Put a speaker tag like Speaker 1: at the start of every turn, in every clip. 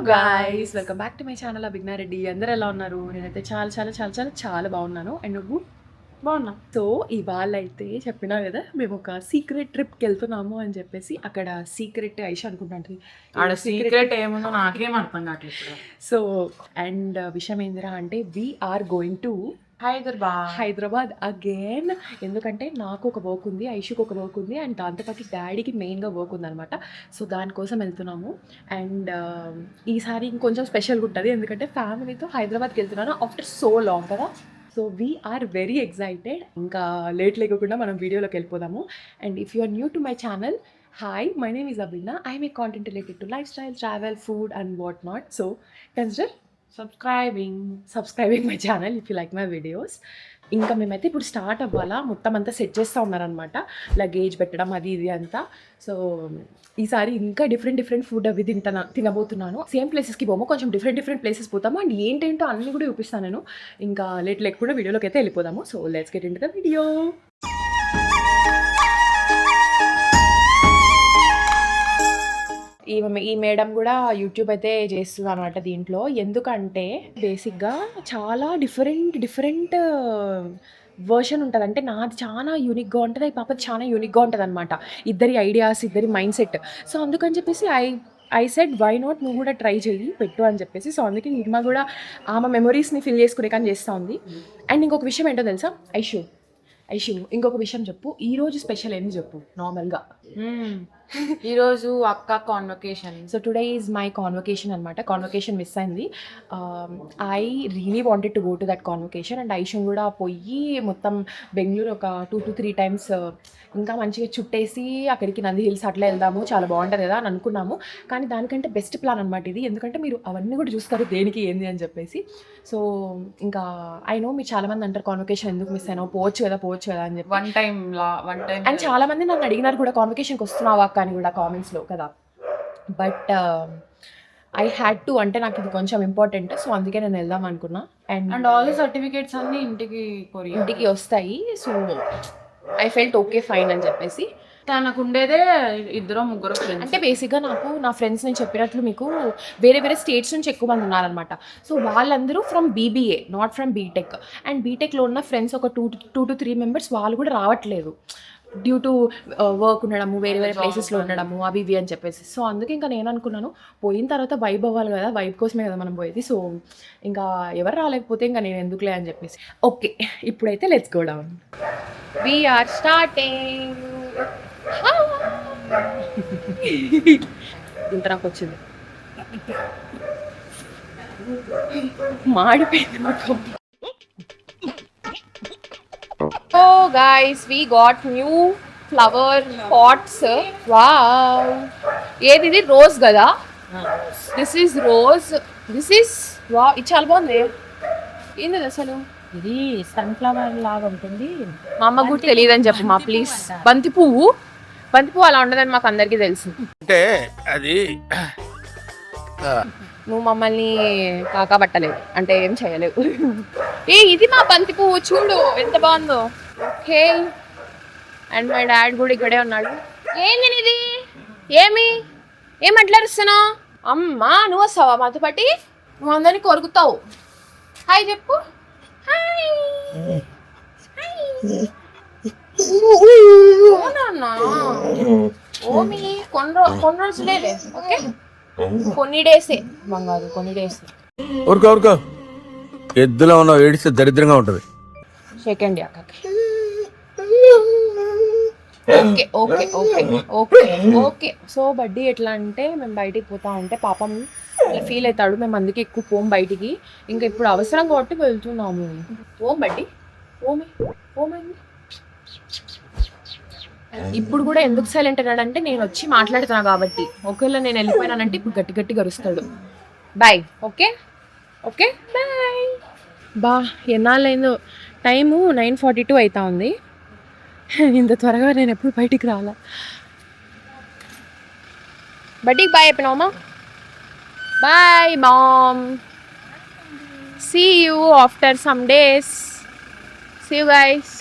Speaker 1: Guys, welcome back to my channel అభిజ్ఞా రెడ్డి. అందరూ ఎలా ఉన్నారు? నేనైతే చాలా చాలా చాలా చాలా చాలా బాగున్నాను. అండ్ నువ్వు బాగున్నా? సో ఇవాళ అయితే చెప్పినా కదా, మేము ఒక సీక్రెట్ ట్రిప్కి వెళ్తున్నాము అని చెప్పేసి. అక్కడ సీక్రెట్ ఐష్ అనుకుంటాంటి,
Speaker 2: ఆడ సీక్రెట్ ఏముందో నాకేం అర్థం కావట్లేదు.
Speaker 1: సో అండ్ విషయం ఏందిరా అంటే, we are going to Hyderabad again. ఎందుకంటే నాకు ఒక వర్క్ ఉంది, ఐషుకి ఒక వర్క్ ఉంది, అండ్ దాంతోపాటు డాడీకి మెయిన్గా వర్క్ ఉందనమాట. సో దానికోసం వెళ్తున్నాము. అండ్ ఈసారి ఇంకొంచెం స్పెషల్గా ఉంటుంది, ఎందుకంటే ఫ్యామిలీతో హైదరాబాద్కి వెళ్తున్నాను ఆఫ్టర్ సో లాంగ్ కదా. So we're very excited. ఇంకా లేట్ లేకుండా మనం వీడియోలోకి వెళ్ళిపోదాము. And if you are new to my channel, hi, my name is Abhijna. I make content related to lifestyle, travel, food and what not. So consider subscribing my channel if you like my videos. ఇంకా మేమైతే ఇప్పుడు start అవ్వాలా, మొత్తం అంతా set చేస్తూ ఉన్నారనమాట, luggage పెట్టడం అది ఇది అంతా. సో ఈసారి ఇంకా డిఫరెంట్ ఫుడ్ అవి తినబోతున్నాను. సేమ్ ప్లేసెస్కి పోము, కొంచెం డిఫరెంట్ ప్లేసెస్ పోతాము. అండ్ ఏంటేంటో అన్నీ కూడా చూపిస్తాను నేను. ఇంకా లేట్ లేకుండా వీడియోలోకి అయితే వెళ్ళిపోదాము. So let's get into the video. ఈ మేడం కూడా యూట్యూబ్ అయితే చేస్తుంది అనమాట దీంట్లో. ఎందుకంటే బేసిక్గా చాలా డిఫరెంట్ వర్షన్ ఉంటుంది. అంటే నాది చాలా యూనిక్గా ఉంటుంది, ఈ పాపది చాలా యూనిక్గా ఉంటుంది అనమాట. ఇద్దరి ఐడియాస్, ఇద్దరి మైండ్ సెట్. సో అందుకని చెప్పేసి ఐ సెడ్ వై నాట్, నువ్వు కూడా ట్రై చేయి, పెట్టు అని చెప్పేసి. సో అందుకే నిర్మా కూడా ఆమె మెమరీస్ని ఫిల్ చేసుకునే కానీ చేస్తూ ఉంది. అండ్ ఇంకొక విషయం ఏంటో తెలుసా ఐషు, ఇంకొక విషయం చెప్పు. ఈరోజు స్పెషల్ ఏంది చెప్పు నార్మల్గా.
Speaker 2: ఈరోజు అక్క convocation.
Speaker 1: So today is my convocation అనమాట. కాన్వకేషన్ మిస్ అయింది. I really wanted to go to that convocation. And ఐషుని కూడా పోయి మొత్తం బెంగళూరు ఒక 2 to 3 times ఇంకా మంచిగా చుట్టేసి అక్కడికి నంది హిల్స్ అట్లా వెళ్దాము, చాలా బాగుంటుంది కదా అని అనుకున్నాము. కానీ దానికంటే బెస్ట్ ప్లాన్ అనమాట ఇది, ఎందుకంటే మీరు అవన్నీ కూడా చూస్తారు దేనికి ఏంది అని చెప్పేసి. సో ఇంకా ఐ నో మీరు చాలామంది అంటారు కాన్వకేషన్ ఎందుకు మిస్ అయినావు, పోవచ్చు కదా అని చెప్పి.
Speaker 2: వన్ టైం
Speaker 1: అండ్ చాలామంది నన్ను అడిగినారు కూడా కాన్వకేషన్కి వస్తున్నావా అని కూడా కామెంట్స్లో కదా. బట్ ఐ హ్యాడ్ టు, అంటే నాకు ఇది కొంచెం ఇంపార్టెంట్. సో అందుకే నేను వెళ్దాం అనుకున్నా.
Speaker 2: అండ్ ఆల్ ది సర్టిఫికేట్స్ అన్నీ ఇంటికి
Speaker 1: వస్తాయి. So I felt okay fine అని చెప్పేసి.
Speaker 2: తనకు ఉండేదే 2-3 ఫ్రెండ్స్.
Speaker 1: అంటే బేసిక్గా నాకు నా ఫ్రెండ్స్, నేను చెప్పినట్లు మీకు, వేరే స్టేట్స్ నుంచి ఎక్కువ మంది ఉన్నారనమాట. సో వాళ్ళందరూ from BBA, not from BTech. And బీటెక్లో ఉన్న ఫ్రెండ్స్ ఒక 2 to 3 members వాళ్ళు కూడా రావట్లేదు, డ్యూ టు వర్క్ ఉండడము, వేరే ప్లేసెస్లో ఉండడము, అవి ఇవి అని చెప్పేసి. సో అందుకే ఇంకా నేను అనుకున్నాను, పోయిన తర్వాత వైబ్ అవ్వాలి కదా, వైబ్ కోసమే కదా మనం పోయేది. సో ఇంకా ఎవరు రాలేకపోతే ఇంకా నేను ఎందుకులే అని చెప్పేసి. ఓకే, ఇప్పుడైతే let's go down. We are starting. ఇంత నాకు వచ్చింది, మాడిపోయింది నాకు. So guys, we got new flower pots. Wow, ఏది ఇది? రోజ్ కదా. This is rose. This is వా, ఇది చాలా బాగుంది. ఏంది అసలు?
Speaker 3: ఇది సన్ఫ్లవర్ లాగా ఉంటుంది.
Speaker 1: మా అమ్మ కూడా తెలియదని చెప్పు మా ప్లీజ్. బంతి పువ్వు అలా ఉండదని మాకు అందరికీ తెలుసు.
Speaker 4: అంటే అది
Speaker 1: నువ్వు మమ్మల్ని కాకబట్టలేవు, అంటే ఏం చేయలేవు. ఇది మా బంతి పువ్వు, చూడు ఎంత బాగుందో. ఓకే, అండ్ మై డాడ్ కూడా ఇక్కడే ఉన్నాడు. ఏంది ఇది? ఏమట్లాడుస్తున్నావు? అమ్మా నువ్వు వస్తావా మాతో పాటి? నువ్వు అందరినీ కొరుకుతావు. హాయ్ చెప్పు. హాయ్. ఓమి కొన్ని రోజులేలే, ఓకే, కొన్ని డేసే బంగారు, కొన్ని డేసే.
Speaker 4: ఊరుకో ఎద్దులో ఉన్న ఏడిస్తే దరిద్రంగా ఉంటుంది.
Speaker 1: సెకండ్ అక్కకి. ఓకే. సో బడ్డీ ఎట్లా అంటే, మేము బయటికి పోతా ఉంటే పాపం ఫీల్ అవుతాడు, మేము అందుకే ఎక్కువ పోం బయటికి. ఇంకా ఇప్పుడు అవసరం కాబట్టి వెళ్తున్నాము. ఓం బడ్డీ, ఓమైంది. ఇప్పుడు కూడా ఎందుకు సైలెంట్ అన్నాడంటే, నేను వచ్చి మాట్లాడుతున్నా కాబట్టి. ఒకవేళ నేను వెళ్ళిపోయినానంటే ఇప్పుడు గట్టి గరుస్తాడు. బాయ్. Okay bye. ఎన్నాళ్ళైందో, టైము 9:42 అవుతా ఉంది. ఇంత త్వరగా నేను ఎప్పుడు బయటికి రాలా. బడ్డీకి బాయ్ చెప్పినావమ్మా? Bye mom, see you after some days. See you guys.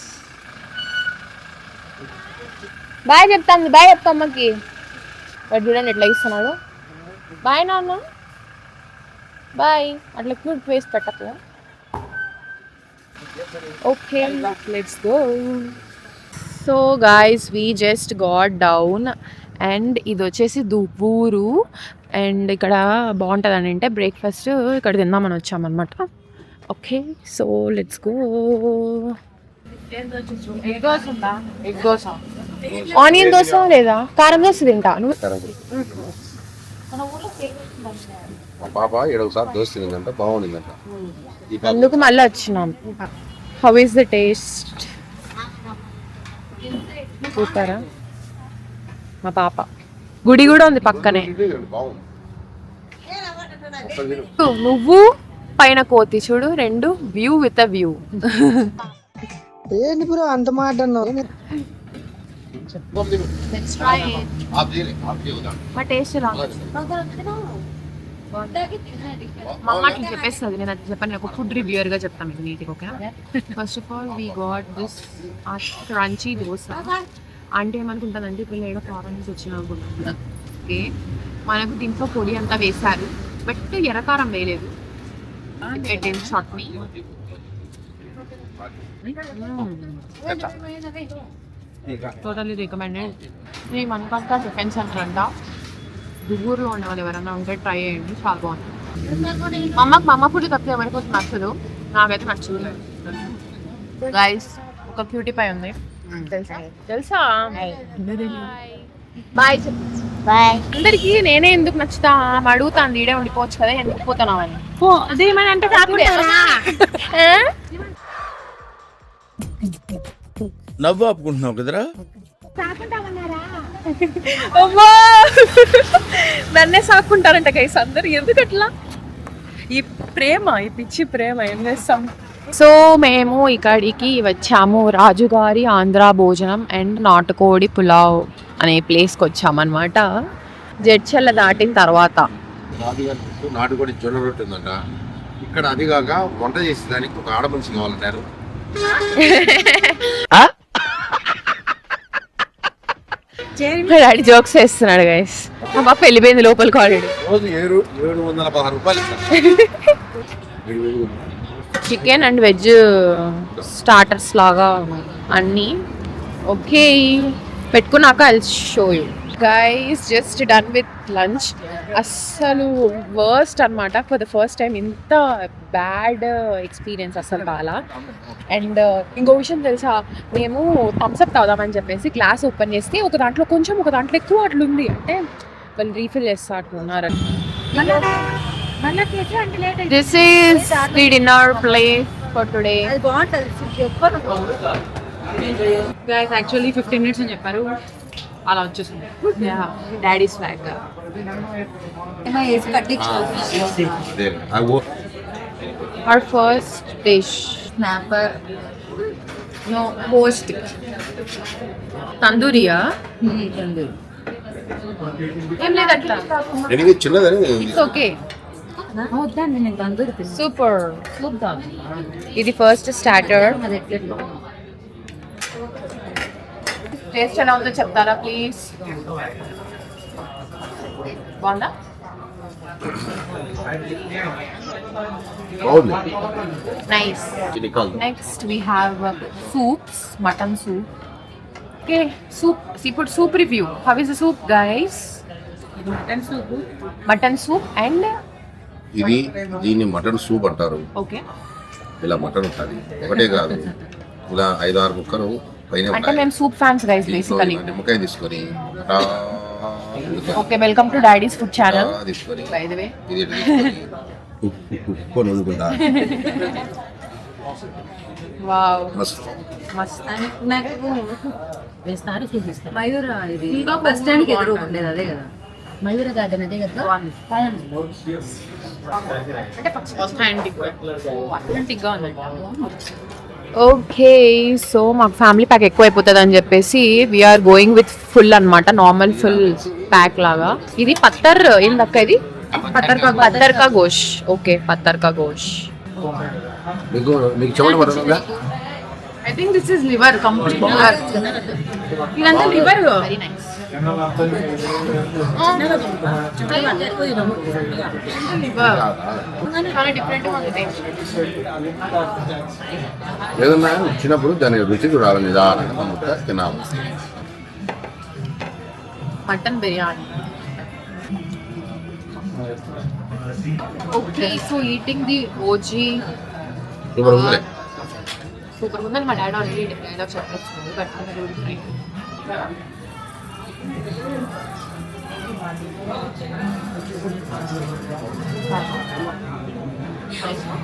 Speaker 1: Bye చెప్తాను, బాయ్ చెప్తా అమ్మకి. వాడు చూడండి ఎట్లా ఇస్తున్నాడు. బాయ్ నాన్న. బాయ్. అట్లా క్యూట్ ఫేస్ పెట్టకు. Okay let's go. So guys we just got down and ఇది వచ్చేసి దువ్వూరు అండ్ ఇక్కడ బాగుంటుంది అని అంటే బ్రేక్ఫాస్ట్ ఇక్కడ తిందామని వచ్చామన్నమాట. Okay so let's go.
Speaker 2: Egg dosa
Speaker 1: onion dosa లేదా కారం దోశ తింటా నువ్వు.
Speaker 5: మా పాప 7 సార్లు దోశ తినిందంట, బాగుండిందంట.
Speaker 1: అందుకు మళ్ళీ వచ్చినాం. How is the taste? చూస్తారా మా పాప. గుడి కూడా ఉంది పక్కనే.
Speaker 5: బాగుంది.
Speaker 1: నువ్వు పైన కోతి చూడు, రెండు వ్యూ విత్ అ వ్యూ.
Speaker 6: ఏంటి బ్రో అంత మాట అన్నావు?
Speaker 1: మా టేస్ట్ రా. మా అమ్మ అట్లా చెప్పేస్తుంది, నేను అది చెప్పాను. ఒక ఫుడ్ రివ్యూయర్ గా చెప్తాను మీకు నీట్గా. ఓకేనా? First of all we got this crunchy dosa. అంటే ఏమనుకుంటుందంటే ఇప్పుడు ఏదో ఫారెన్ నుంచి వచ్చిన అనుకుంటున్నాను. ఓకే, మనకు దీంట్లో పొడి అంతా వేశారు బట్ ఎర్రకారం వేయలేదు. Chutney totally recommended. ఈ మనకంతా టిఫిన్ సెంటర్ అంట. దువ్వూరులో ఉన్న వాళ్ళు ఎవరైనా ఉంటే ట్రై చేయండి, చాలా బాగుంది. మా అమ్మ ఫుడ్ తప్పితే ఎవరికి కొంచెం నచ్చదు, నాకైతే నచ్చింది. గైస్ ఒక క్యూటీ పై ఉంది, తెలుసా? బాయ్ బాయ్ అందరికి. నేనే ఎందుకు నచ్చుతా అడుగుతాను, ఈడే ఉండిపోవచ్చు కదా, ఎందుకు పోతున్నావని.
Speaker 3: అదేమని
Speaker 4: నవ్వు ఆపుకుంటున్నావు కదరా.
Speaker 1: అమ్మా నన్నే సాక్కుంటారంట గైస్ అందరు. ఎందుకు అట్లా? ఈ ప్రేమ, ఈ పిచ్చి ప్రేమ ఏం చేస్తాం. సో మేము ఇక్కడికి వచ్చాము, రాజుగారి ఆంధ్ర భోజనం అండ్ నాటుకోడి పులావ్ అనే ప్లేస్కి వచ్చామన్నమాట. జడ్చల్ల దాటిన తర్వాత.
Speaker 5: నాటుకోడి జొన్న రొట్టె ఉందంట ఇక్కడ. అది కాక వంట చేసేదానికి ఒక ఆడ మనిషి కావాలంటారు.
Speaker 1: డాడీ జోక్స్ వేస్తున్నాడు గైస్. మా పాప వెళ్ళిపోయింది లోపలికి ఆల్రెడీ.
Speaker 5: రోజు 716 రూపాయలు
Speaker 1: చికెన్ అండ్ వెజ్ స్టార్టర్స్ లాగా అన్నీ. ఓకే పెట్టుకున్నాక I will show you guys. Just done with lunch. అస్సలు వర్స్ట్ అనమాట. ఫర్ ద ఫస్ట్ టైం ఇంత బ్యాడ్ ఎక్స్పీరియన్స్ అస్సలు కాలా. అండ్ ఇంకో విషయం తెలుసా, మేము థమ్స్అప్ తాగుదామని చెప్పేసి గ్లాస్ ఓపెన్ చేస్తే ఒక దాంట్లో కొంచెం ఒక దాంట్లో ఎక్కువ అట్లుంది. అంటే వాళ్ళు రీఫిల్ చేస్తా అట్లున్నారు. This is the dinner place for today.
Speaker 2: Guys actually 15 minutes అని చెప్పారు, అలా వచ్చేసింది. Daddy swag.
Speaker 1: Our first dish
Speaker 2: post
Speaker 1: తందూరియా. ఏం లేదు అట్లా,
Speaker 5: చిన్నదని
Speaker 1: ఇట్స్ ఓకే. సూపర్. ఇది ఫస్ట్ స్టార్టర్. టేస్ట్ ఎలా ఉందో చెప్తారా ప్లీజ్? బాగుందా?
Speaker 5: బాగుంది.
Speaker 1: Nice. Next we have soups. Mutton soup. Okay soup. ఇప్పుడు soup review. How is the soup guys? Mutton soup and
Speaker 5: ఇది దీన్ని మటన్ సూప్ అంటారు.
Speaker 1: ఓకే
Speaker 5: ఇలా మటన్ ఉంటుంది, ఒకటే కాదు ఇలా 5-6 ముక్కలు పైన
Speaker 1: అంటే మేము సూప్ ఫ్యాన్స్ గైస్ బేసికలీ.
Speaker 5: నిమ్మకాయ తీసుకొని
Speaker 1: okay welcome to daddy's food channel
Speaker 5: తీసుకొని
Speaker 1: బై ద వే.
Speaker 5: ఇది ఉప్పుకొని వదులుకుంటా.
Speaker 1: వావ్
Speaker 5: మస్తు.
Speaker 1: మస్త్.
Speaker 3: వేస్తారు చూపిస్తారు.
Speaker 2: మయూర ఇది బస్ స్టాండ్ కి ఎదురు ఉండేది అదే కదా,
Speaker 3: మయూర గార్డెన్ అదే కదా.
Speaker 1: అంటే అథెంటిక్ గా ఉందండి. ఓకే సో మాకు ఫ్యామిలీ ప్యాక్ ఎక్కువ అయిపోతుంది అని చెప్పేసి వీఆర్ గోయింగ్ విత్ ఫుల్ అనమాట, నార్మల్ ఫుల్ ప్యాక్ లాగా. ఇది పత్తర్ ఏందక్క? ఇది పత్తర్ కా గోష్. ఓకే పత్తర్ కా గోష్.
Speaker 5: మీకు చెమట పడుతుందా?
Speaker 2: I think this is liver complete. ఇదంతా లివర్.
Speaker 1: Very nice.
Speaker 2: చాలా డిఫరెంట్ గా ఉంది.
Speaker 5: ఏదన్నా ఇచ్చినప్పుడు దాని రుచి చూడాలి, నిదానంగా ముక్క తినాలి.
Speaker 2: Mutton biryani. Okay, so eating the OG
Speaker 5: super ఉంది.
Speaker 2: సూపర్ ఉందని మా డాడీ ఆల్రెడీ డైలాగ్ చెప్పేస్తుంది. But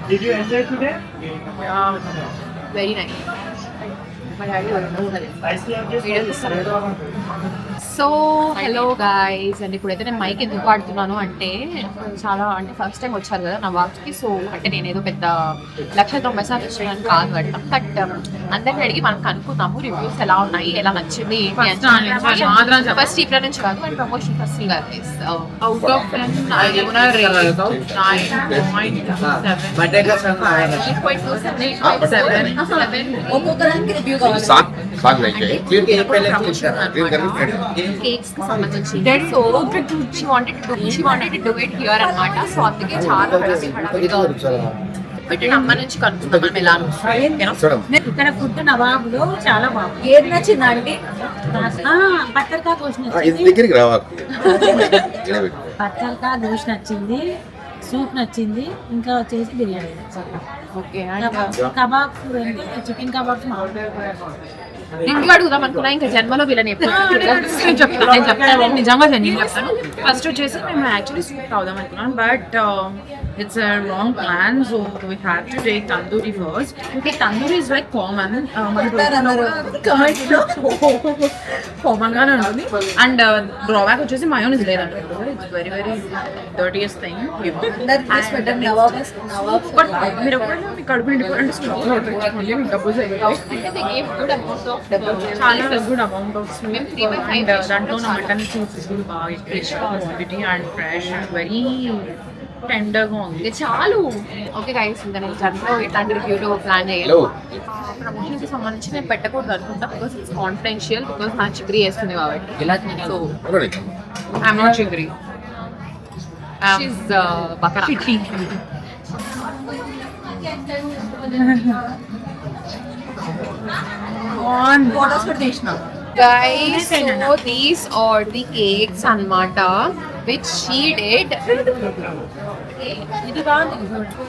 Speaker 6: Did you enjoy today?
Speaker 2: Very nice. మా డాడీ
Speaker 6: Nicely addressed.
Speaker 2: వీడియో తీస్తారు. సో హలో గాయ్స్, అండ్ ఇప్పుడైతే నేను మైక్ ఎందుకు వాడుతున్నాను అంటే చాలా అంటే ఫస్ట్ టైం వచ్చారు కదా నా వర్క్కి. సో అంటే నేను ఏదో పెద్ద 1,90,000 వచ్చానని కాదు అంటాం. బట్ అందరిని అడిగి మనం కనుక్కున్నాము రివ్యూస్ ఎలా ఉన్నాయి, ఎలా నచ్చింది ఫస్ట్ ఇప్పటి నుంచి కాదు and promotion first guys. Out of 10
Speaker 3: ఒక్కొక్కదానికి రివ్యూ కావాలి.
Speaker 5: సాంగ్ లైక్
Speaker 2: కేక్స్ కి సంబంధించి so she wanted to do it here అన్నమాట. సో అందుకే చాలా హడావిడిగా ఉంది. బట్ నేను అమ్మ నుంచి కనుక్కున్నాం మనం ఎలా
Speaker 3: ఇక్కడ ఫుడ్ నవాబులో చాలా బాగుంది. ఏది నచ్చిందా అండి? బట్టర్కా దోశ
Speaker 5: ఇది
Speaker 3: నచ్చింది,
Speaker 5: దగ్గరికి రావాలి.
Speaker 3: బట్టర్కా దోశ నచ్చింది, సూప్ నచ్చింది, ఇంకా వచ్చేసి బిర్యానీ నచ్చింది.
Speaker 2: ఓకే.
Speaker 3: కబాబ్ చికెన్ కబాబ్స్
Speaker 2: ఇంట్లో అడుగుదాం అనుకున్నా, ఇంకా జన్మలో వీళ్ళని ఎప్పుడు చెప్తాను నిజంగా చెప్తాను. ఫస్ట్ వచ్చేసి మేము యాక్చువల్లీ సూప్ తాగుదాం అనుకున్నాం, but it's wrong plan. So we have to take tandoori first. Okay, tandoori is like common, common గానే ఉంటుంది. అండ్ డ్రాబ్యాక్ వచ్చేసి మయోనీస్ లేదండి. It's very very dirtiest thing. But మీరు ఎప్పుడైనా మీ కడుపు నిండిపోయినట్టు స్టాక్ తెచ్చుకోండి, మీకు డబ్బులు చాలా good amount of swim. And దాంట్లో నా మటన్ సూప్స్ బాగా fresh quantity and fresh and very టెండర్గా ఉంది. చాలు. ఓకే గైస్, ఇంకా నేను జన్మలో ఇట్లాంటి రివ్యూలో ప్లాన్ చేయాలి. ప్రమోషన్కి సంబంధించి నేను పెట్టకూడదు అనుకుంటా, బికాస్ ఇట్స్ కాన్ఫిడెన్షియల్, బికాస్ నా చిగ్రీ వేస్తుంది కాబట్టి. సో ఐఎమ్ నాట్ చిగ్రీ, షీస్ బకరా. Guys, so these are the cakes అన్నమాట which she did.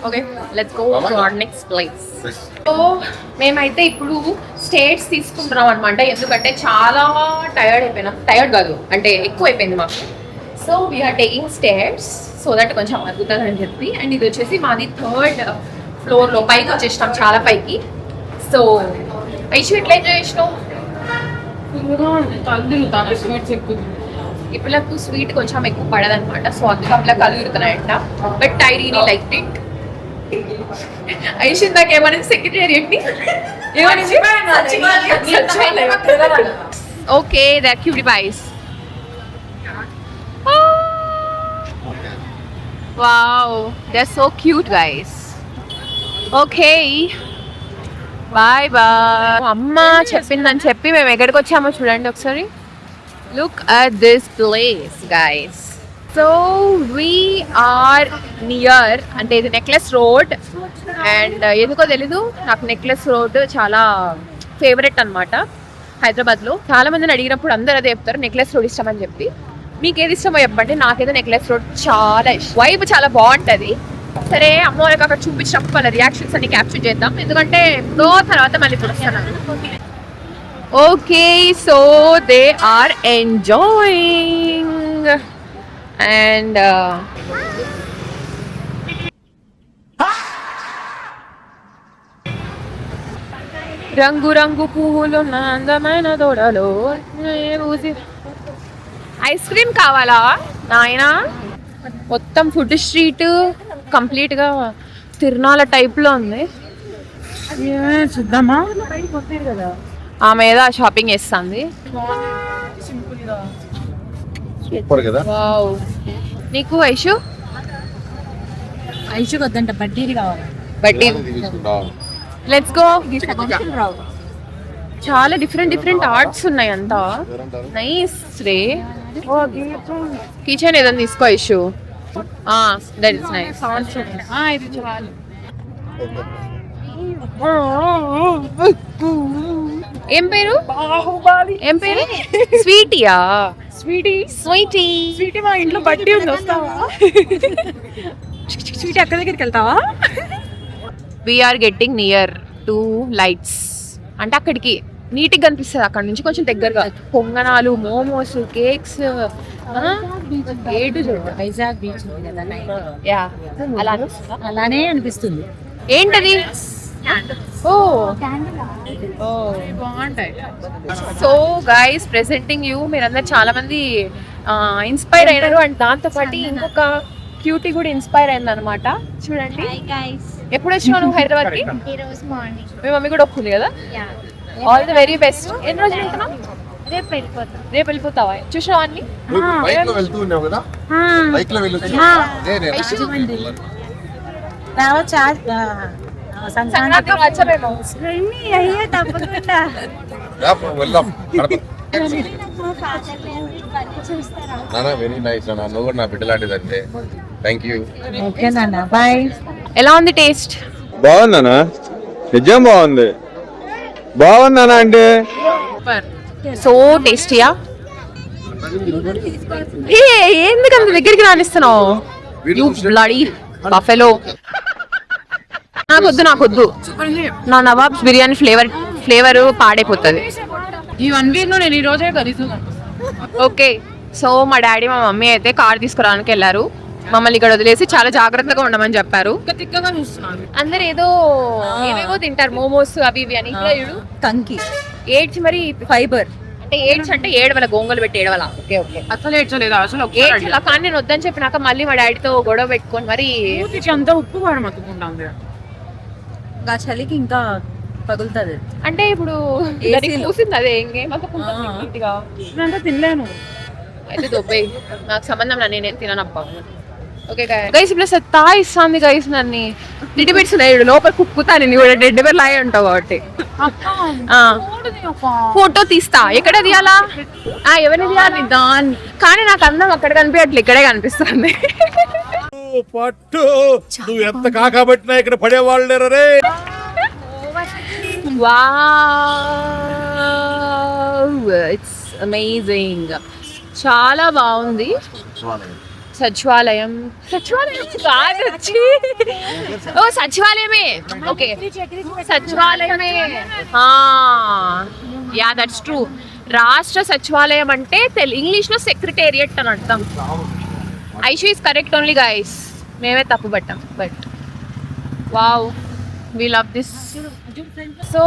Speaker 2: Okay, let's go to our next place. So మేమైతే ఇప్పుడు స్టేట్స్ తీసుకుంటున్నాం అనమాట, ఎందుకంటే చాలా టైర్డ్ కాదు అంటే ఎక్కువ అయిపోయింది మాకు. So we are taking states so that కొంచెం అరుగుతుంది అని చెప్పి. అండ్ ఇది వచ్చేసి మాది 3rd ఫ్లోర్లో, పైకి వచ్చేసినాం చాలా పైకి. సో ఐషు ఎట్లా ఎంజాయ్ చేసినావు? ఈ పిల్లలకు స్వీట్ కొంచెం ఎక్కువ పడదనమాట, సో అందుకు అట్లా కళ్ళు తిరుగుతున్నాయంట. But I really like it. Aishu ఇందాక ఏమనేది సెక్రటేరియట్ ని okay, they are cutie boys. Wow, they are so cute guys. Okay, bye bye. అమ్మ చెప్పిందని చెప్పి మేము ఎక్కడికి వచ్చామో చూడండి ఒకసారి. Look at this place guys. So we're near, అంటే ఇది నెక్లెస్ రోడ్. అండ్ ఎందుకో తెలీదు, నాకు నెక్లెస్ రోడ్ చాలా ఫేవరెట్ అనమాట హైదరాబాద్లో. చాలా మందిని అడిగినప్పుడు అందరూ అదే చెప్తారు, నెక్లెస్ రోడ్ ఇష్టం అని చెప్పి. మీకు ఏది ఇష్టమో చెప్పండి. నాకైతే నెక్లెస్ రోడ్ చాలా ఇష్టం, వైబ్ చాలా బాగుంటుంది. సరే, అమ్మ వాళ్ళకి అక్కడ చూపించినప్పుడు వాళ్ళ రియాక్షన్స్ అన్ని క్యాప్చర్ చేద్దాం, ఎందుకంటే ఎప్పుడో తర్వాత మళ్ళీ ఇప్పుడు వస్తున్నాను. Okay, so they are enjoying and రంగు రంగు పువ్వులు అందమైన దూడలు. ఐస్ క్రీమ్ కావాలా నాయనా? మొత్తం ఫుడ్ స్ట్రీట్ కంప్లీట్గా తిరునాల టైప్లో ఉంది.
Speaker 3: చూద్దామా?
Speaker 2: ఆమె ఏదో షాపింగ్ చేస్తుంది. వావ్, నీకు ఐషు?
Speaker 3: ఐషుకి వద్దంట, బడ్డీది కావాలి.
Speaker 2: బట్టి లెట్స్ గో. చాలా డిఫరెంట్ డిఫరెంట్ ఆర్ట్స్ ఉన్నాయి అంతా. నైస్ రే. కిచెన్ ఏదైనా తీసుకో ఇష్యూ. That is nice. ఇది చాలు. ఏం పేరు? ఏం పేరు? స్వీటీయా? స్వీటీ
Speaker 1: మా ఇంట్లో బట్టి ఉంది, వస్తావా? స్వీటీ అక్క దగ్గరికి వెళ్తావా?
Speaker 2: We are getting near to lights. అంటే అక్కడికి నీట్గా కనిపిస్తుంది, అక్కడ నుంచి కొంచెం దగ్గరగా. పొంగనాలు, మోమోస్, కేక్స్,
Speaker 3: వైజాగ్ బీచ్ ఉంది కదా night.
Speaker 2: యా అలా
Speaker 3: అలానే అనిపిస్తుంది.
Speaker 2: ఏంటది? ఓ
Speaker 1: బాగుంటాయి.
Speaker 2: So guys presenting you. మీరందరూ చాలా మంది ఇన్స్పైర్ అయినారు అండ్ దాంతో పాటు ఇంకొక క్యూటీ కూడా ఇన్స్పైర్ అయింది అనమాట. చూడండి. ఎప్పుడు వచ్చినావు నువ్వు హైదరాబాద్ కి? మీ మమ్మీ కూడా ఒప్పుకుంది కదా. All the very best. ఎన్ని రోజులు వెళ్తున్నావు? రేపు వెళ్ళిపోతావా? చూసావా అన్ని?
Speaker 5: బైక్ లో వెళ్తూ ఉన్నావు కదా, బైక్ లో వెళ్ళొచ్చు.
Speaker 3: రావచ్చా?
Speaker 2: సంక్రాంతి వచ్చామేమో.
Speaker 3: అయ్యే తప్పకుండా.
Speaker 5: వెళ్దాం. నానా వెరీ నైస్ అన్న, నువ్వు కూడా నా బిడ్డ లాంటిది అంటే. Thank you.
Speaker 3: ఓకేనా, బాయ్.
Speaker 2: ఎలా ఉంది టేస్ట్?
Speaker 4: బాగుందనా? నిజం బాగుంది. బాగుందనా అంటే
Speaker 2: సో టేస్టీయా? ఎందుకంత దగ్గరికి రానిస్తున్నావు? You bloody buffalo. నాకొద్దు. నా నవాబ్స్ బిర్యానీ ఫ్లేవర్ పాడైపోతుంది.
Speaker 1: ఈ 1 వీక్ లో నేను ఈ రోజే కలుస్తున్నాను.
Speaker 2: ఓకే. సో మా డాడీ మా మమ్మీ అయితే కార్ తీసుకురావడానికి వెళ్ళారు. మమ్మల్ని ఇక్కడ వదిలేసి చాలా జాగ్రత్తగా ఉండమని చెప్పారు.
Speaker 1: తిక్కగా చూస్తున్నాను.
Speaker 2: అందరు ఏవేవో తింటారు, మోమోస్ అవి ఇవి అని. ఇక్కడ చూడు
Speaker 3: కంకి
Speaker 2: ఏడ్చి మరి ఫైబర్ అంటే ఏడ్చి అంటే ఏడవల, గోంగలు పెట్టి ఏడవల. ఓకే
Speaker 1: అసలు ఏడ్చలేదు, అసలు
Speaker 2: ఏడ్చలా. కానీ నేను వద్దని చెప్పినాక మళ్ళీ మా డాడీతో గొడవ పెట్టుకొని మరి
Speaker 1: అంతా ఉప్పు కారం అతుకుంటాంది.
Speaker 3: ఇంకా చలికి ఇంకా పగులుతుంది.
Speaker 2: అంటే ఇప్పుడు చూసింది అదే ఇంకేమంతా
Speaker 1: తినలేను.
Speaker 2: అయితే దొబ్బే నాకు సంబంధం నేనేం తిననప్పా. ఓకే గైస్ ఇప్పుడు సత్తా ఇస్తుంది గైస్. నన్ను డిడ్డి పెడుతున్నాయి లోపల కుక్కుతాను. నీ కూడా డెడ్ బెర్ లాగే ఉంటావు కాబట్టి ఫోటో తీస్తా. ఎక్కడ తీయాలా? ఎవరిని తీయాలి దాన్ని? కానీ నాకు అందం అక్కడ కనిపించట్లే, ఇక్కడే కనిపిస్తుంది.
Speaker 4: పట్టు నువ్వు ఎంత కాకబట్టినా ఇక్కడ పడేవాళ్ళు రే.
Speaker 2: Wow, it's amazing. చాలా బాగుంది. సచివాలయం కాదు, ఓ సచివాలయమే. ఓకే సచివాలయమే. Ya that's true. రాష్ట్ర సచివాలయం అంటే ఇంగ్లీష్ లో సెక్రటేరియట్ అని అర్థం. Aishu is correct only guys. మేమే తప్పు పట్టాం. But wow, we love this. So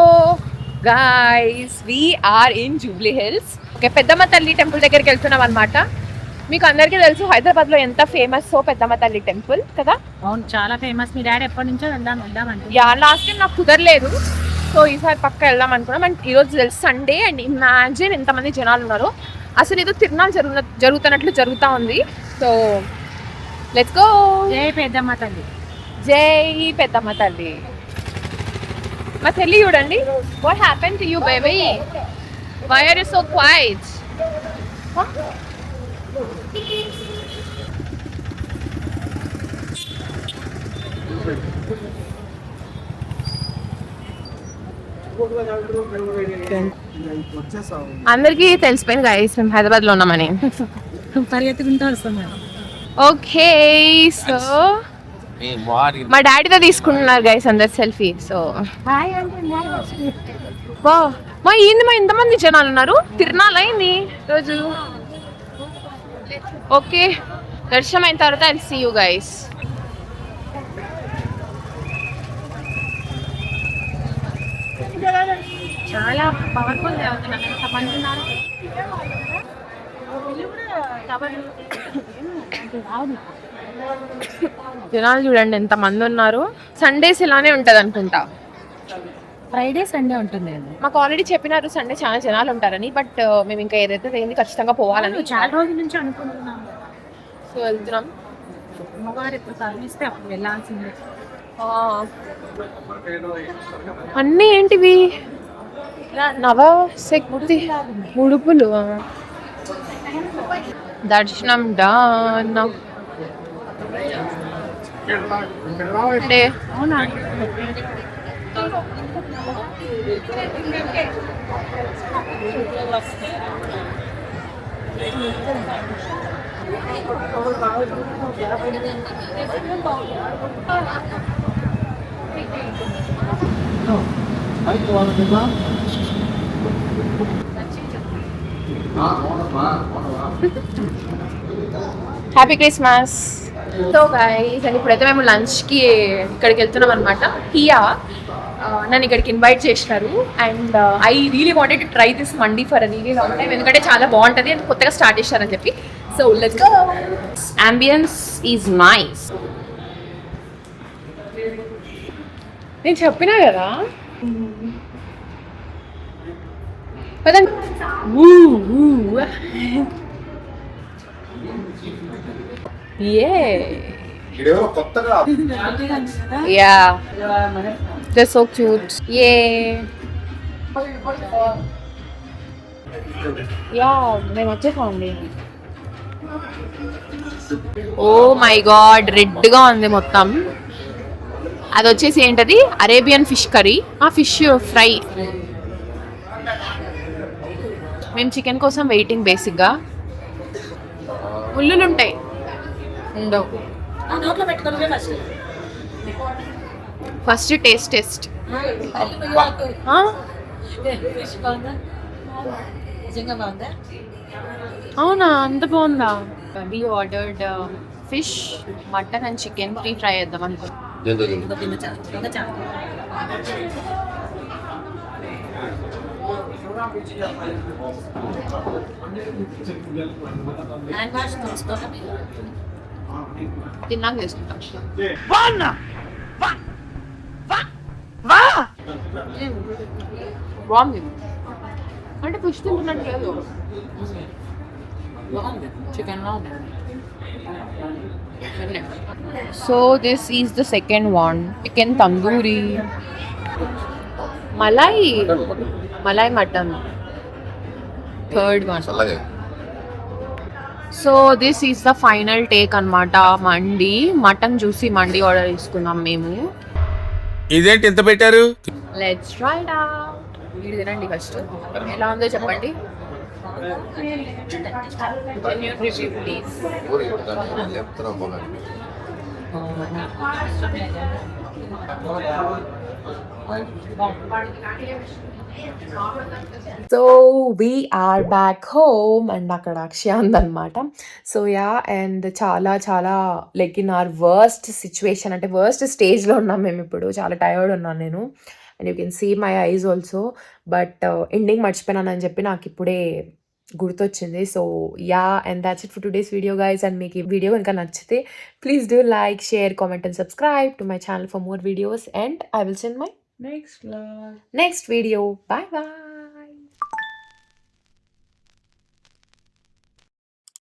Speaker 2: guys, we are in Jubilee Hills. Okay, పెద్దమ్మ తల్లి టెంపుల్ దగ్గరికి వెళ్తున్నాం అనమాట. మీకు అందరికీ తెలుసు హైదరాబాద్ లో ఎంత ఫేమస్ పెద్దమ్మ తల్లి టెంపుల్ కదా.
Speaker 3: అవును, చాలా ఫేమస్. మీ డాడీ ఎప్పటి నుంచో వెళ్దామంటే
Speaker 2: యా లాస్ట్ టైం నాకు కుదరలేదు. సో ఈసారి పక్క వెళ్దాం అనుకున్నాం. అండ్ ఈరోజు తెలుసు సండే. అండ్ ఇమాజిన్ ఎంతమంది జనాలు ఉన్నారు. అసలు ఏదో తిరునాళ్ళు జరుగుతున్నట్లు జరుగుతూ ఉంది. So let's go.
Speaker 3: జై పెద్దమ్మ తల్లి.
Speaker 2: జై పెద్దమ్మ తల్లి. మా తల్లి చూడండి. What happen to you baby? Why are you so quiet? అందరికీ తెలిసిపోయింది గైస్ మేము హైదరాబాద్ లో ఉన్నామని.
Speaker 3: పరిగెత్తుకుంటూ వస్తున్నాను.
Speaker 2: ఓకే సో మా డాడీతో తీసుకుంటున్నారు గైస్ అందరు సెల్ఫీ. సో మా ఏంది మా ఇంతమంది జనాలు ఉన్నారు. తిరునాళ్ళు అయింది రోజు. ఓకే దర్శనం అయిన తర్వాత ఐ సీ యూ గైస్.
Speaker 3: చాలా పవర్ఫుల్
Speaker 2: జనాలు చూడండి ఎంత మంది ఉన్నారు. సండేస్ ఇలానే ఉంటది అనుకుంటా.
Speaker 3: ఫ్రైడే సండే ఉంటుంది.
Speaker 2: మాకు ఆల్రెడీ చెప్పినారు సండే చాలా జనాలు ఉంటారని. బట్ మేము ఇంకా ఏదైతే ఏంది ఖచ్చితంగా పోవాలని
Speaker 3: చాలా రోజుల నుంచి అనుకుంటున్నాం.
Speaker 2: సో వెళ్తున్నాం.
Speaker 3: అమ్మవారు ఎప్పుడు కనిపిస్తే అప్పుడు వెళ్ళాల్సిందే.
Speaker 2: అన్నీ ఏంటివి నవశక్తి ముడుపులు దర్శనం డాన్
Speaker 3: అవునా
Speaker 2: happy Christmas. So guys and ఇప్పుడైతే మేము లంచ్కి ఇక్కడికి వెళ్తున్నాం అనమాట. హియా నన్ను ఇక్కడికి ఇన్వైట్ చేసినారు and I really wanted to try this mandi for a really long time, ఎందుకంటే చాలా బాగుంటుంది అండ్ కొత్తగా స్టార్ట్ చేశారని చెప్పి. So let's go. Ambience is nice. నేను చెప్పినా కదా పదండి.
Speaker 5: ఇదేమో కొత్తగా
Speaker 2: Yeah, they're so cute. Yay. Yeah, మేము వచ్చేసామండి. ఓ మై గాడ్, రెడ్గా ఉంది మొత్తం. అది వచ్చేసి ఏంటది, అరేబియన్ ఫిష్ కర్రీ, ఆ ఫిష్ ఫ్రై. మేము చికెన్ కోసం వెయిటింగ్. బేసిక్గా ముళ్ళులు ఉంటాయి, ఉండవు.
Speaker 3: నోట్లో పెట్టుకోవడమే
Speaker 2: ఫస్ట్ టేస్ట్
Speaker 3: ఫిష్ బాగుందా నిజంగా బాగుందా
Speaker 2: అవునా, అంత బాగుందా? We ordered fish, mutton and chicken 3 try చేద్దాం అనుకో.
Speaker 3: హ్యాండ్ వాష్ చూసుకోవాలి
Speaker 2: తిన్నాక చేసుకుంటాం. బాగుంది అంటే ఫిష్ తింటున్నట్టు లేదు. So this is the second one, chicken tandoori, malai mutton, third one.
Speaker 5: చల్లగా
Speaker 2: so this is the final take అన్నమాట. మండి, మటన్ జ్యూసీ మండి ఆర్డర్ చేసుకున్నాం మేము.
Speaker 4: ఇదేంటి ఇంత పెట్టారు?
Speaker 2: Let's try it out. మీరు తినండి ఫస్ట్, ఎలా ఉందో చెప్పండి. ప్లీజ్.
Speaker 5: ఊరి లేపుతున్నాం పోగాలి.
Speaker 1: So we're back home and అక్కడ అక్షయ ఉందన్నమాట. సో యా, అండ్ చాలా చాలా like in our worst situation, అంటే వర్స్ట్ స్టేజ్లో ఉన్నాం మేము ఇప్పుడు. చాలా టైర్డ్ ఉన్నాను నేను, and you can see my eyes also. But ending మర్చిపోయినానని చెప్పి నాకు ఇప్పుడే గుర్తొచ్చింది. So ya, and that's it for today's video guys. And మీకు ఈ వీడియో కనుక నచ్చితే please do like, share, comment and subscribe to my channel for more videos. And I will send my next video. Bye bye.